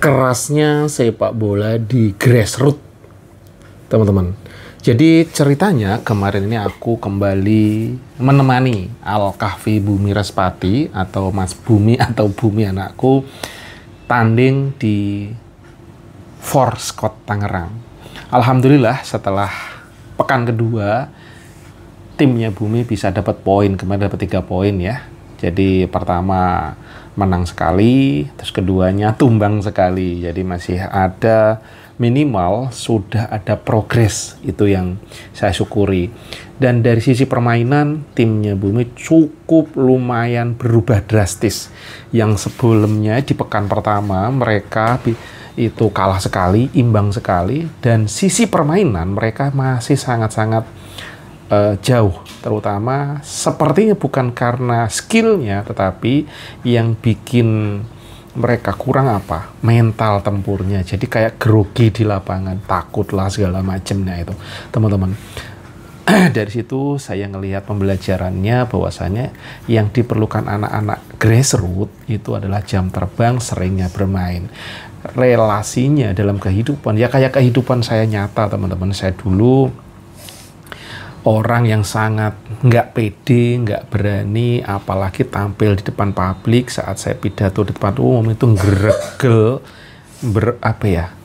kerasnya sepak bola di grassroots, teman-teman. Jadi ceritanya kemarin ini aku kembali menemani Al-Kahfi Bumi Respati atau Mas Bumi atau Bumi anakku tanding di For Scott Tangerang. Alhamdulillah setelah pekan kedua timnya Bumi bisa dapat poin, kemarin dapat 3 poin ya. Jadi pertama menang sekali, terus keduanya tumbang sekali. Jadi masih ada minimal sudah ada progres, itu yang saya syukuri. Dan dari sisi permainan timnya Bumi cukup lumayan berubah drastis. Yang sebelumnya di pekan pertama mereka itu kalah sekali, imbang sekali, dan sisi permainan mereka masih sangat-sangat jauh, terutama sepertinya bukan karena skillnya, tetapi yang bikin mereka kurang apa? Mental tempurnya. Jadi kayak grogi di lapangan, takutlah segala macamnya itu, teman-teman. Dari situ saya ngelihat pembelajarannya bahwasanya yang diperlukan anak-anak grassroots itu adalah jam terbang, seringnya bermain. Relasinya dalam kehidupan, ya kayak kehidupan saya nyata, teman-teman. Saya dulu orang yang sangat nggak pede, nggak berani, apalagi tampil di depan publik. Saat saya pidato di depan umum itu geregel,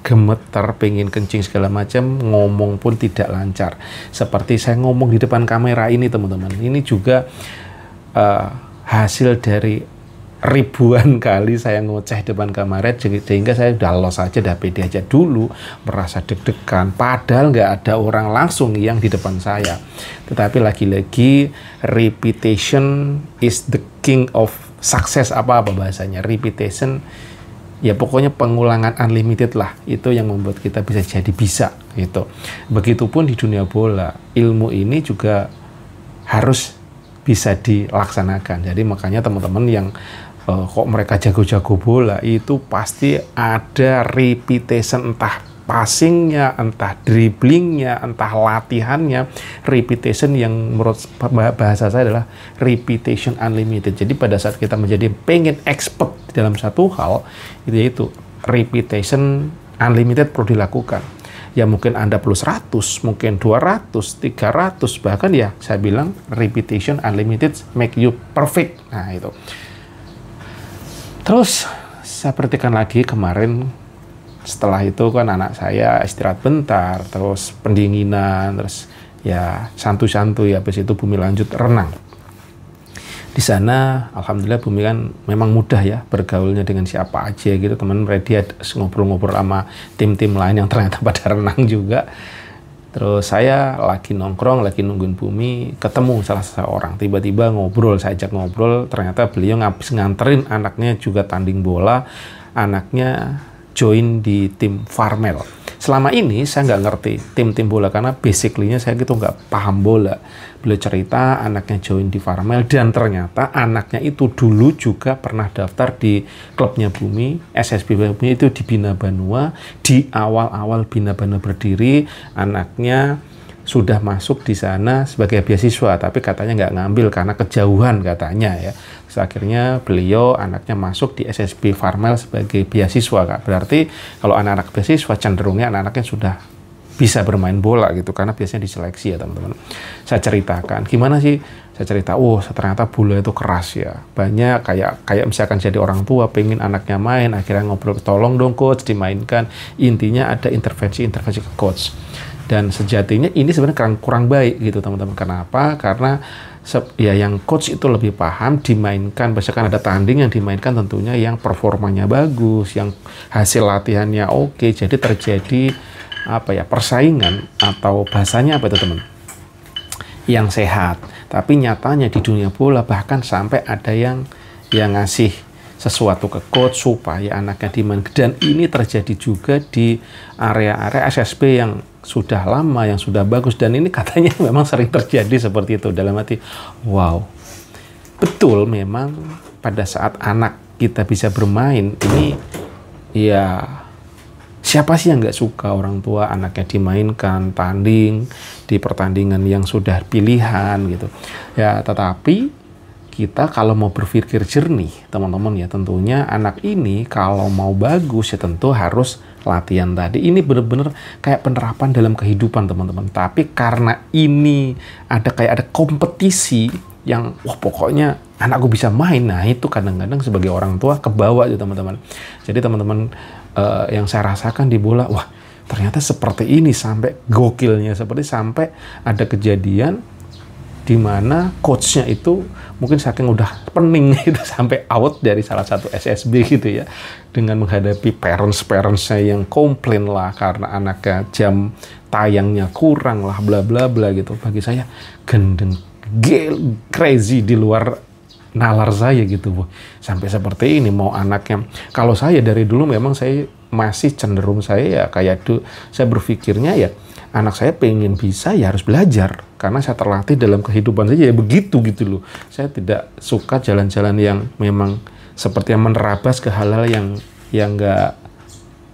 gemeter, pengen kencing segala macam, ngomong pun tidak lancar. Seperti saya ngomong di depan kamera ini, teman-teman. Ini juga hasil dari ribuan kali saya ngoceh depan kamera, sehingga saya udah los aja, udah pede aja. Dulu merasa deg-degan, padahal nggak ada orang langsung yang di depan saya. Tetapi lagi-lagi repetition is the king of success, apa bahasanya, repetition, ya pokoknya pengulangan unlimited lah, itu yang membuat kita bisa jadi bisa gitu. Begitupun di dunia bola, ilmu ini juga harus bisa dilaksanakan. Jadi makanya teman-teman yang kok mereka jago-jago bola itu pasti ada repetition, entah passingnya, entah dribblingnya, entah latihannya. Repetition yang menurut bahasa saya adalah repetition unlimited. Jadi pada saat kita menjadi pengen expert dalam satu hal, itu repetition unlimited perlu dilakukan. Ya mungkin Anda perlu 100, mungkin 200, 300, bahkan ya saya bilang repetition unlimited make you perfect. Nah itu. Terus saya perhatikan lagi kemarin, setelah itu kan anak saya istirahat bentar, terus pendinginan, terus ya santuy-santuy, habis itu Bumi lanjut renang. Di sana alhamdulillah Bumi kan memang mudah ya bergaulnya dengan siapa aja gitu, teman dia ngobrol-ngobrol sama tim-tim lain yang ternyata pada renang juga. Terus saya lagi nongkrong, lagi nungguin Bumi, ketemu salah seorang, tiba-tiba ngobrol, saya ajak ngobrol, ternyata beliau ngabis nganterin anaknya juga tanding bola, anaknya join di tim Farmel. Selama ini saya nggak ngerti tim-tim bola karena basically-nya saya gitu nggak paham bola. Beliau cerita anaknya join di Farmel, dan ternyata anaknya itu dulu juga pernah daftar di klubnya Bumi, SSB Bumi itu di Bina Banua. Di awal-awal Bina Banua berdiri, anaknya sudah masuk di sana sebagai beasiswa, tapi katanya nggak ngambil karena kejauhan katanya ya. Terus akhirnya beliau anaknya masuk di SSB Farmel sebagai beasiswa, Kak. Berarti kalau anak-anak beasiswa cenderungnya anak-anaknya sudah bisa bermain bola gitu, karena biasanya diseleksi ya teman-teman. Saya ceritakan gimana sih, saya cerita, ternyata bola itu keras ya, banyak kayak misalkan jadi orang tua pengen anaknya main, akhirnya ngobrol, tolong dong coach dimainkan. Intinya ada intervensi ke coach, dan sejatinya ini sebenarnya kurang baik gitu teman-teman. Kenapa? Karena ya yang coach itu lebih paham dimainkan, misalkan ada tanding yang dimainkan tentunya yang performanya bagus, yang hasil latihannya oke, jadi terjadi persaingan, atau bahasanya apa itu teman, yang sehat. Tapi nyatanya di dunia bola bahkan sampai ada yang ngasih sesuatu ke coach supaya anaknya dimainkan, dan ini terjadi juga di area-area SSB yang sudah lama, yang sudah bagus, dan ini katanya memang sering terjadi seperti itu. Dalam hati, wow, betul memang pada saat anak kita bisa bermain ini, ya siapa sih yang nggak suka orang tua anaknya dimainkan, tanding di pertandingan yang sudah pilihan gitu ya. Tetapi kita kalau mau berpikir jernih, teman-teman ya, tentunya anak ini kalau mau bagus ya tentu harus latihan tadi. Ini benar-benar kayak penerapan dalam kehidupan, teman-teman. Tapi karena ini kayak ada kompetisi yang, wah pokoknya anakku bisa main, nah itu kadang-kadang sebagai orang tua kebawa gitu, teman-teman. Jadi teman-teman yang saya rasakan di bola, wah ternyata seperti ini, sampai gokilnya seperti sampai ada kejadian di mana coachnya itu mungkin saking udah pening gitu sampai out dari salah satu SSB gitu ya, dengan menghadapi parents-nya yang komplain lah karena anaknya jam tayangnya kurang lah, bla bla bla gitu. Bagi saya gendeng crazy di luar nalar saya gitu, Bu. Sampai seperti ini mau anaknya. Kalau saya dari dulu memang saya masih cenderung saya ya kayak saya berpikirnya ya anak saya pengen bisa ya harus belajar, karena saya terlatih dalam kehidupan saja ya begitu gitu loh. Saya tidak suka jalan-jalan yang memang seperti yang menerabas ke hal-hal yang nggak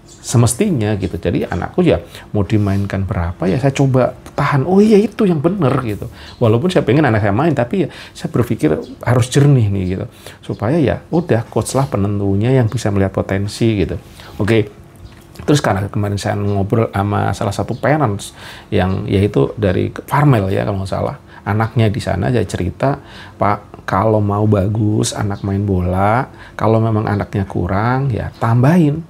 semestinya gitu. Jadi anakku ya mau dimainkan berapa ya saya coba tahan. Oh iya itu yang benar gitu. Walaupun saya pengen anak saya main, tapi ya saya berpikir harus jernih nih gitu. Supaya ya udah coach lah penentunya yang bisa melihat potensi gitu. Oke. Terus karena kemarin saya ngobrol sama salah satu parents yang yaitu dari Farmel ya kalau nggak salah, anaknya di sana dia cerita, Pak, kalau mau bagus anak main bola, kalau memang anaknya kurang ya tambahin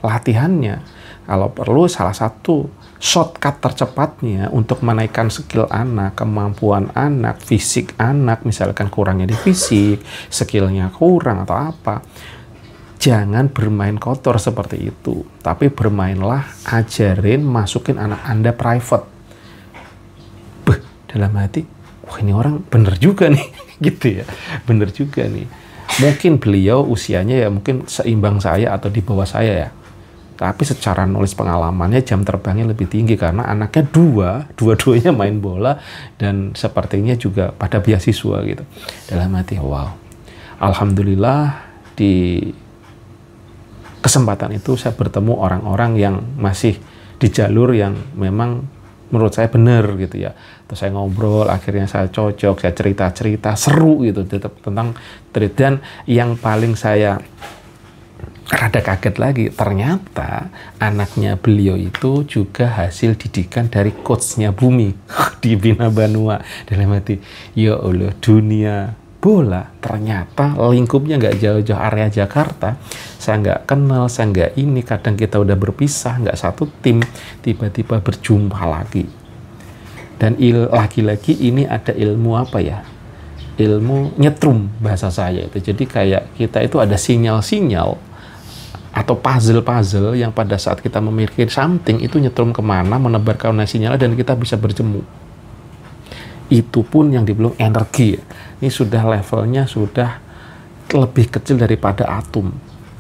latihannya. Kalau perlu salah satu shortcut tercepatnya untuk menaikkan skill anak, kemampuan anak, fisik anak, misalkan kurangnya di fisik, skillnya kurang atau apa. Jangan bermain kotor seperti itu, tapi bermainlah, ajarin, masukin anak Anda private. Dalam hati, wah ini orang bener juga nih, gitu ya, bener juga nih. Mungkin beliau usianya ya mungkin seimbang saya atau di bawah saya ya, tapi secara knowledge pengalamannya jam terbangnya lebih tinggi karena anaknya dua-duanya main bola dan sepertinya juga pada beasiswa gitu. Dalam hati, wow, alhamdulillah di kesempatan itu saya bertemu orang-orang yang masih di jalur yang memang menurut saya benar gitu ya. Terus saya ngobrol, akhirnya saya cocok, saya cerita-cerita seru gitu tentang treat. Dan yang paling saya rada kaget lagi, ternyata anaknya beliau itu juga hasil didikan dari coachnya Bumi di Bina Banua. Dalam hati, ya Allah, dunia bola ternyata lingkupnya nggak jauh-jauh area Jakarta. Saya nggak kenal, saya nggak ini, kadang kita udah berpisah, nggak satu tim, tiba-tiba berjumpa lagi. Dan lagi-lagi ini ada ilmu apa ya? Ilmu nyetrum bahasa saya itu. Jadi kayak kita itu ada sinyal-sinyal atau puzzle-puzzle yang pada saat kita memikir something itu nyetrum kemana, menebarkan sinyal dan kita bisa berjemu. Itu pun yang dibilang energi. Ini sudah levelnya sudah lebih kecil daripada atom.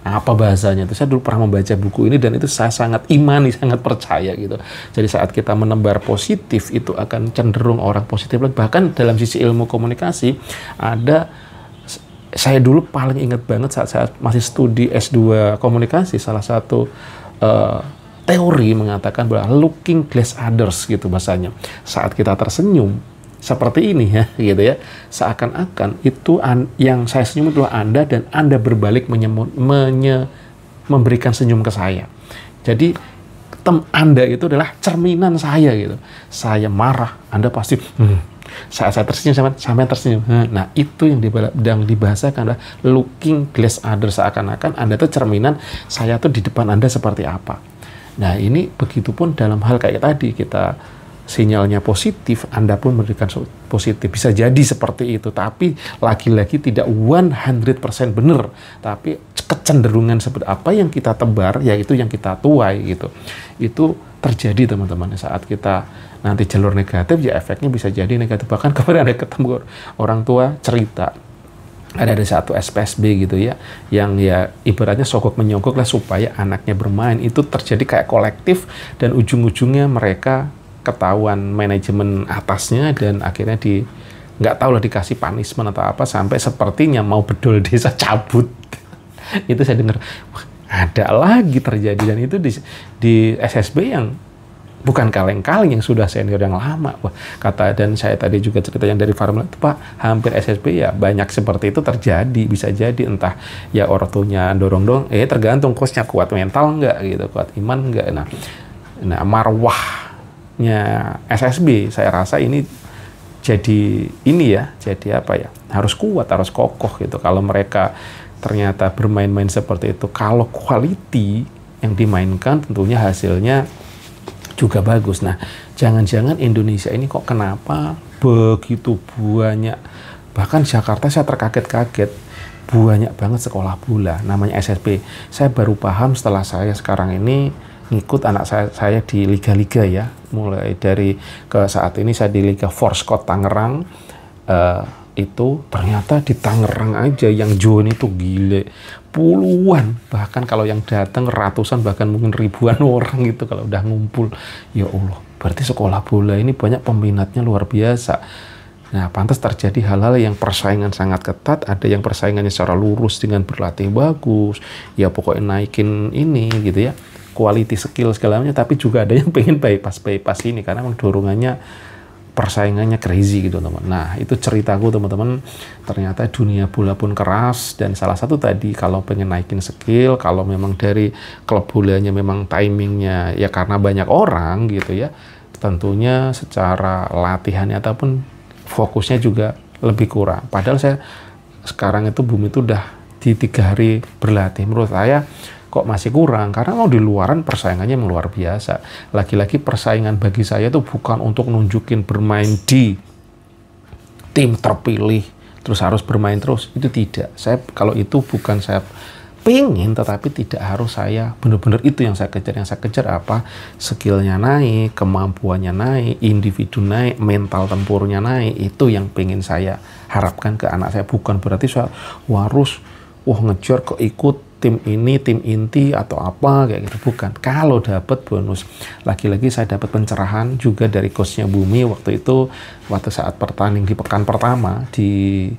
Apa bahasanya itu? Saya dulu pernah membaca buku ini dan itu saya sangat imani, sangat percaya gitu. Jadi saat kita menebar positif itu akan cenderung orang positif. Bahkan dalam sisi ilmu komunikasi ada, saya dulu paling ingat banget saat saya masih studi S2 komunikasi, salah satu teori mengatakan bahwa looking glass others gitu bahasanya. Saat kita tersenyum seperti ini ya, gitu ya. Seakan-akan itu yang saya senyum adalah Anda dan Anda berbalik memberikan senyum ke saya. Jadi Anda itu adalah cerminan saya gitu. Saya marah, Anda pasti saya tersenyum sampai tersenyum. Nah, itu yang dibahasakan adalah looking glass others, seakan-akan Anda itu cerminan, saya tuh di depan Anda seperti apa. Nah, ini begitupun dalam hal kayak tadi kita sinyalnya positif, Anda pun memberikan positif. Bisa jadi seperti itu, tapi lagi-lagi tidak 100% benar. Tapi kecenderungan seperti apa yang kita tebar, yaitu yang kita tuai gitu. Itu terjadi teman-teman. Saat kita nanti jalur negatif, ya efeknya bisa jadi negatif. Bahkan kemarin ada ketemu orang tua cerita, ada satu SPSB gitu ya, yang ya ibaratnya sogok menyogok lah supaya anaknya bermain. Itu terjadi kayak kolektif dan ujung-ujungnya mereka ketahuan manajemen atasnya dan akhirnya nggak tahu lah dikasih punishment atau apa sampai sepertinya mau bedol desa cabut. Itu saya dengar, wah, ada lagi terjadi dan itu di SSB yang bukan kaleng-kaleng yang sudah senior yang lama. Wah, kata, dan saya tadi juga cerita yang dari Farmel itu, Pak, hampir SSB ya banyak seperti itu terjadi, bisa jadi entah ya ortunya dorong-dorong, tergantung coachnya kuat mental nggak gitu, kuat iman nggak. Nah marwahnya SSB saya rasa ini jadi jadi apa ya, harus kuat, harus kokoh gitu. Kalau mereka ternyata bermain-main seperti itu, kalau quality yang dimainkan tentunya hasilnya juga bagus. Nah, jangan-jangan Indonesia ini kok kenapa begitu banyak, bahkan Jakarta saya terkaget-kaget, banyak banget sekolah bola namanya SSB. Saya baru paham setelah saya sekarang ini ngikut anak saya di liga-liga ya, mulai dari ke saat ini saya di Liga Forscot Tangerang. Itu ternyata di Tangerang aja yang join itu gile puluhan, bahkan kalau yang datang ratusan, bahkan mungkin ribuan orang gitu kalau udah ngumpul. Ya Allah, berarti sekolah bola ini banyak peminatnya luar biasa. Nah, pantas terjadi hal-hal yang persaingan sangat ketat, ada yang persaingannya secara lurus dengan berlatih bagus, ya pokoknya naikin ini gitu ya, quality skill segalanya, tapi juga ada yang pengen bypass ini karena memang dorongannya, persaingannya crazy gitu teman. Nah, itu ceritaku teman-teman. Ternyata dunia bola pun keras, dan salah satu tadi kalau pengen naikin skill, kalau memang dari klub bolanya memang timingnya ya karena banyak orang gitu ya, tentunya secara latihannya ataupun fokusnya juga lebih kurang. Padahal saya sekarang itu Bumi itu udah di 3 hari berlatih, menurut saya kok masih kurang, karena mau di luaran persaingannya memang luar biasa. Lagi-lagi persaingan bagi saya itu bukan untuk nunjukin bermain di tim terpilih terus harus bermain terus, itu tidak. Saya kalau itu bukan saya pengen, tetapi tidak harus saya benar-benar itu yang saya kejar. Yang saya kejar apa? Skillnya naik, kemampuannya naik, individu naik, mental tempurnya naik. Itu yang pengen saya harapkan ke anak saya. Bukan berarti saya harus ngejar ke ikut tim ini, tim inti atau apa kayak gitu, bukan. Kalau dapat bonus, lagi-lagi saya dapat pencerahan juga dari coachnya Bumi waktu itu, waktu saat pertanding di pekan pertama di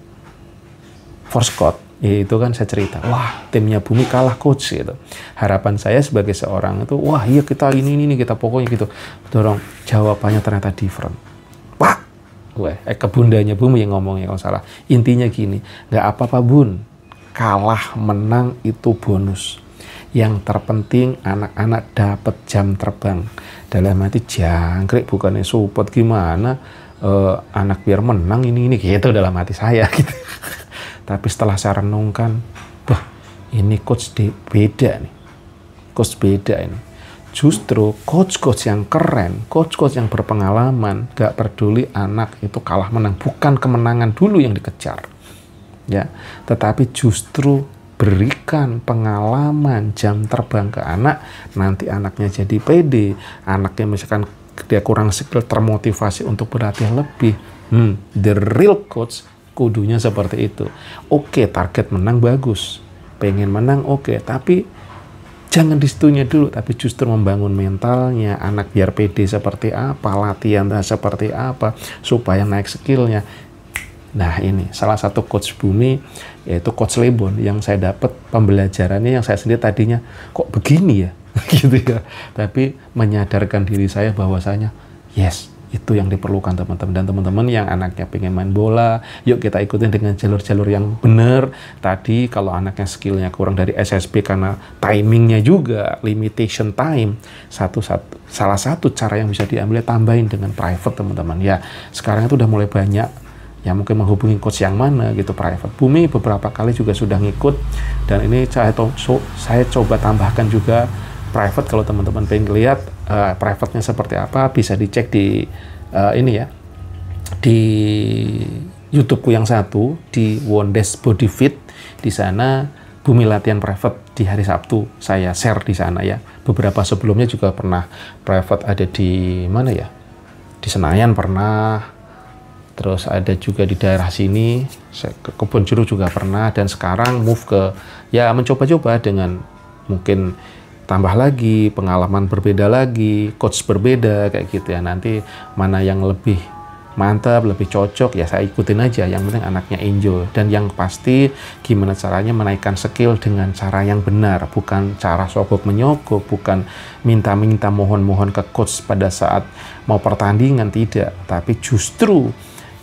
Forscot, itu kan saya cerita, wah timnya Bumi kalah coach gitu. Harapan saya sebagai seorang itu, wah iya kita ini kita pokoknya gitu dorong. Jawabannya ternyata different. Pak, ke bundanya Bumi yang ngomongnya kalau salah. Intinya gini, nggak apa-apa Bun, kalah menang itu bonus. Yang terpenting anak-anak dapat jam terbang. Dalam arti jangkrik, bukannya support gimana, anak biar menang ini gitu dalam hati saya gitu. Tapi setelah saya renungkan, wah ini coach beda nih. Coach beda ini. Justru coach-coach yang keren, coach-coach yang berpengalaman, gak peduli anak itu kalah menang, bukan kemenangan dulu yang dikejar. Ya, tetapi justru berikan pengalaman jam terbang ke anak, nanti anaknya jadi pede, anaknya misalkan dia kurang skill termotivasi untuk berlatih lebih. The real coach kudunya seperti itu. Oke, target menang bagus, pengen menang oke, tapi jangan di situnya dulu, tapi justru membangun mentalnya anak biar pede seperti apa, latihan seperti apa supaya naik skillnya. Nah ini salah satu coach Bumi, yaitu coach Lebon, yang saya dapat pembelajarannya yang saya sendiri tadinya kok begini ya gitu ya, tapi menyadarkan diri saya bahwasanya yes, itu yang diperlukan teman-teman. Dan teman-teman yang anaknya pengen main bola, yuk kita ikutin dengan jalur-jalur yang benar. Tadi kalau anaknya skillnya kurang dari SSB karena timingnya juga limitation time, salah satu cara yang bisa diambil tambahin dengan private teman-teman ya. Sekarang itu udah mulai banyak ya, mungkin menghubungi coach yang mana gitu private. Bumi beberapa kali juga sudah ngikut, dan ini saya coba tambahkan juga private. Kalau teman-teman pengen lihat private-nya seperti apa, bisa dicek di ini ya, di YouTube-ku yang satu, di Wondes Body Fit. Di sana Bumi latihan private di hari Sabtu, saya share di sana ya. Beberapa sebelumnya juga pernah private ada di mana ya, di Senayan pernah. Terus ada juga di daerah sini, ke Kebon Jeruk juga pernah, dan sekarang move ke, ya mencoba-coba dengan mungkin tambah lagi, pengalaman berbeda lagi, coach berbeda, kayak gitu ya. Nanti mana yang lebih mantap, lebih cocok, ya saya ikutin aja. Yang penting anaknya enjoy. Dan yang pasti gimana caranya menaikkan skill dengan cara yang benar, bukan cara sogok menyogok, bukan minta-minta mohon-mohon ke coach pada saat mau pertandingan, tidak. Tapi justru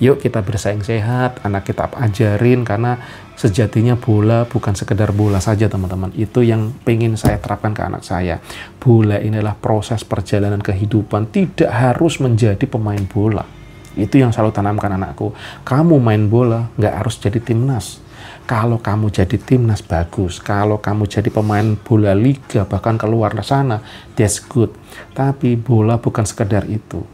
yuk kita bersaing sehat, anak kita ajarin, karena sejatinya bola bukan sekedar bola saja teman-teman. Itu yang pengen saya terapkan ke anak saya. Bola inilah proses perjalanan kehidupan, tidak harus menjadi pemain bola. Itu yang selalu tanamkan anakku. Kamu main bola, nggak harus jadi timnas. Kalau kamu jadi timnas, bagus. Kalau kamu jadi pemain bola liga, bahkan keluar sana, that's good. Tapi bola bukan sekedar itu.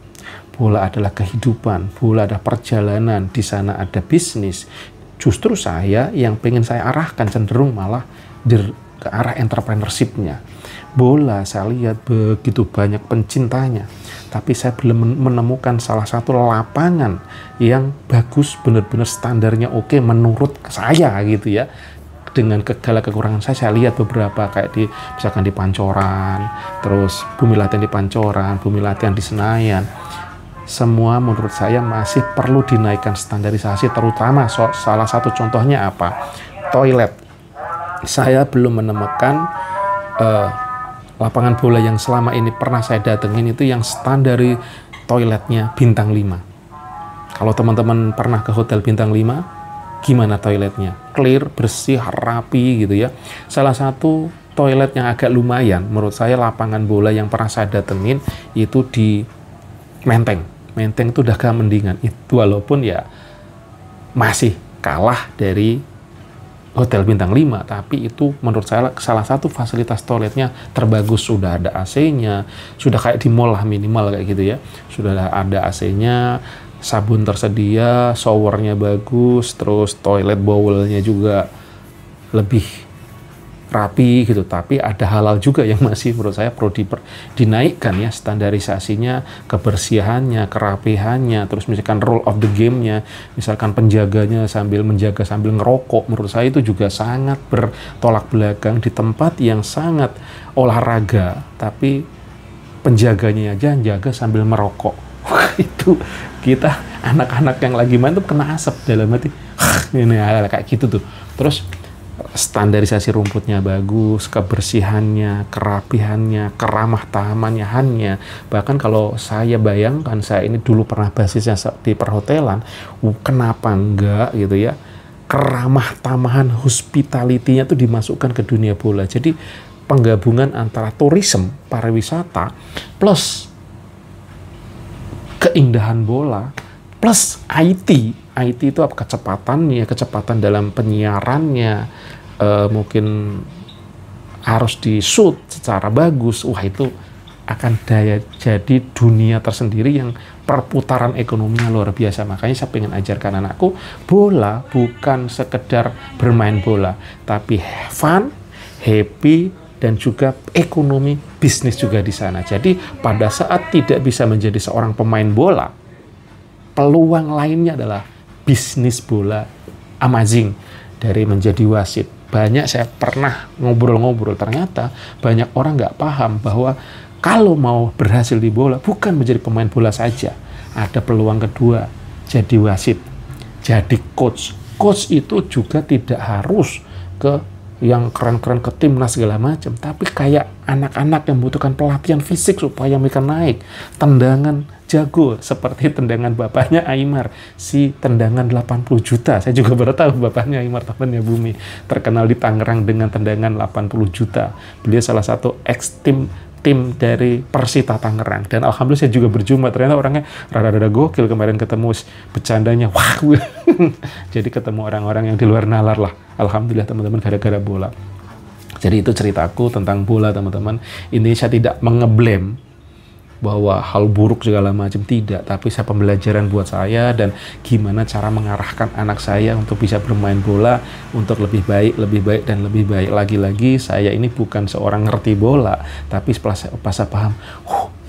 Bola adalah kehidupan, bola adalah perjalanan, di sana ada bisnis. Justru saya yang pengen saya arahkan cenderung malah ke arah entrepreneurship-nya. Bola saya lihat begitu banyak pencintanya, tapi saya belum menemukan salah satu lapangan yang bagus, benar-benar standarnya oke menurut saya gitu ya. Dengan segala kekurangan saya lihat beberapa kayak misalkan di Pancoran, terus Bumi Latihan di Pancoran, Bumi Latihan di Senayan. Semua menurut saya masih perlu dinaikkan standarisasi, terutama salah satu contohnya apa? Toilet. Saya belum menemukan lapangan bola yang selama ini pernah saya datengin itu yang standari toiletnya bintang 5. Kalau teman-teman pernah ke hotel bintang 5, gimana toiletnya? Clear, bersih, rapi gitu ya. Salah satu toilet yang agak lumayan menurut saya lapangan bola yang pernah saya datengin itu di Menteng. Menteng itu udah agak mendingan. Itu walaupun ya masih kalah dari hotel bintang 5, tapi itu menurut saya salah satu fasilitas toiletnya terbagus. Sudah ada AC-nya, sudah kayak di mall lah minimal kayak gitu ya. Sudah ada AC-nya, sabun tersedia, showernya bagus, terus toilet bowlnya juga lebih rapi gitu. Tapi ada halal juga yang masih menurut saya perlu dinaikkan ya, standarisasinya, kebersihannya, kerapihannya, terus misalkan rule of the game-nya, misalkan penjaganya sambil menjaga sambil ngerokok, menurut saya itu juga sangat bertolak belakang di tempat yang sangat olahraga, tapi penjaganya aja jaga sambil merokok. Itu kita anak-anak yang lagi main tuh kena asap dalam hati. Ini kayak gitu tuh. Terus standarisasi rumputnya bagus, kebersihannya, kerapihannya, keramah tamahannya. Bahkan kalau saya bayangkan, saya ini dulu pernah basisnya di perhotelan, kenapa enggak gitu ya, keramah tamahan hospitality-nya tuh dimasukkan ke dunia bola. Jadi penggabungan antara tourism, pariwisata, plus keindahan bola, plus IT. IT itu apa? Kecepatannya, kecepatan dalam penyiarannya, mungkin harus di shoot secara bagus. Wah, itu akan jadi dunia tersendiri yang perputaran ekonominya luar biasa. Makanya saya pengen ajarkan anakku, bola bukan sekedar bermain bola, tapi fun, happy, dan juga ekonomi bisnis juga di sana. Jadi pada saat tidak bisa menjadi seorang pemain bola, peluang lainnya adalah bisnis bola amazing. Dari menjadi wasit, banyak saya pernah ngobrol-ngobrol, ternyata banyak orang nggak paham bahwa kalau mau berhasil di bola bukan menjadi pemain bola saja, ada peluang kedua, jadi wasit, jadi coach. Coach itu juga tidak harus ke yang keren-keren ke timnas segala macam, tapi kayak anak-anak yang membutuhkan pelatihan fisik supaya mereka naik, tendangan jago seperti tendangan bapaknya Aimar, si tendangan 80 juta. Saya juga baru tahu bapaknya Aimar, temannya Bumi, terkenal di Tangerang dengan tendangan 80 juta. Beliau salah satu ex-tim dari Persita Tangerang, dan alhamdulillah saya juga berjumpa, ternyata orangnya rada-rada gokil. Kemarin ketemu bercandanya, wah, jadi ketemu orang-orang yang di luar nalar lah, alhamdulillah teman-teman, gara-gara bola. Jadi itu ceritaku tentang bola teman-teman. Ini saya tidak mengeblame bahwa hal buruk segala macam, tidak, tapi saya pembelajaran buat saya dan gimana cara mengarahkan anak saya untuk bisa bermain bola untuk lebih baik, dan lebih baik. Lagi-lagi saya ini bukan seorang ngerti bola, tapi pas saya paham,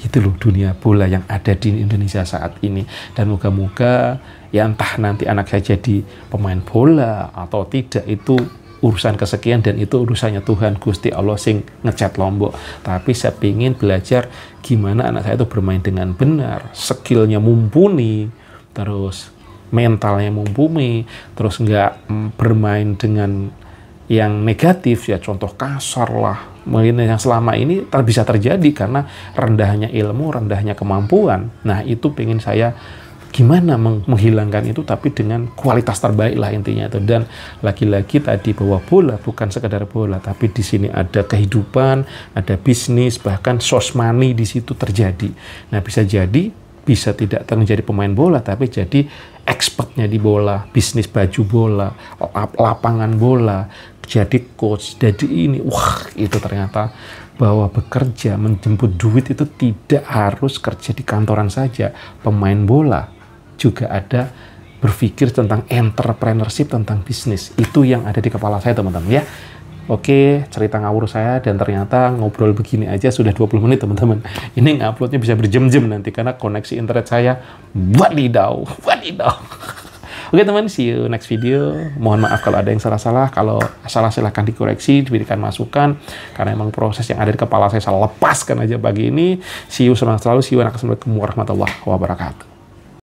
itu loh dunia bola yang ada di Indonesia saat ini. Dan moga-moga ya entah nanti anak saya jadi pemain bola atau tidak, itu urusan kesekian, dan itu urusannya Tuhan Gusti Allah sing ngecat Lombok. Tapi saya ingin belajar gimana anak saya itu bermain dengan benar, skillnya mumpuni, terus mentalnya mumpuni, terus nggak bermain dengan yang negatif ya, contoh kasar lah, mungkin yang selama ini bisa terjadi karena rendahnya ilmu, rendahnya kemampuan. Nah itu pengen saya gimana menghilangkan itu, tapi dengan kualitas terbaik lah intinya itu. Dan lagi-lagi tadi bahwa bola bukan sekedar bola, tapi di sini ada kehidupan, ada bisnis, bahkan sosmani di situ terjadi. Nah bisa jadi bisa tidak menjadi pemain bola, tapi jadi expertnya di bola, bisnis baju bola, lapangan bola, jadi coach, jadi ini, wah itu ternyata bahwa bekerja menjemput duit itu tidak harus kerja di kantoran saja. Pemain bola juga ada berpikir tentang entrepreneurship, tentang bisnis. Itu yang ada di kepala saya teman-teman ya. Oke, cerita ngawur saya, dan ternyata ngobrol begini aja sudah 20 menit teman-teman. Ini nguploadnya bisa berjam-jam nanti karena koneksi internet saya wadidaw. Oke teman, see you next video. Mohon maaf kalau ada yang salah-salah. Kalau salah silahkan dikoreksi, diberikan masukan. Karena emang proses yang ada di kepala saya lepaskan aja pagi ini. See you, semangat selalu. See you, Assalamualaikum warahmatullahi wabarakatuh.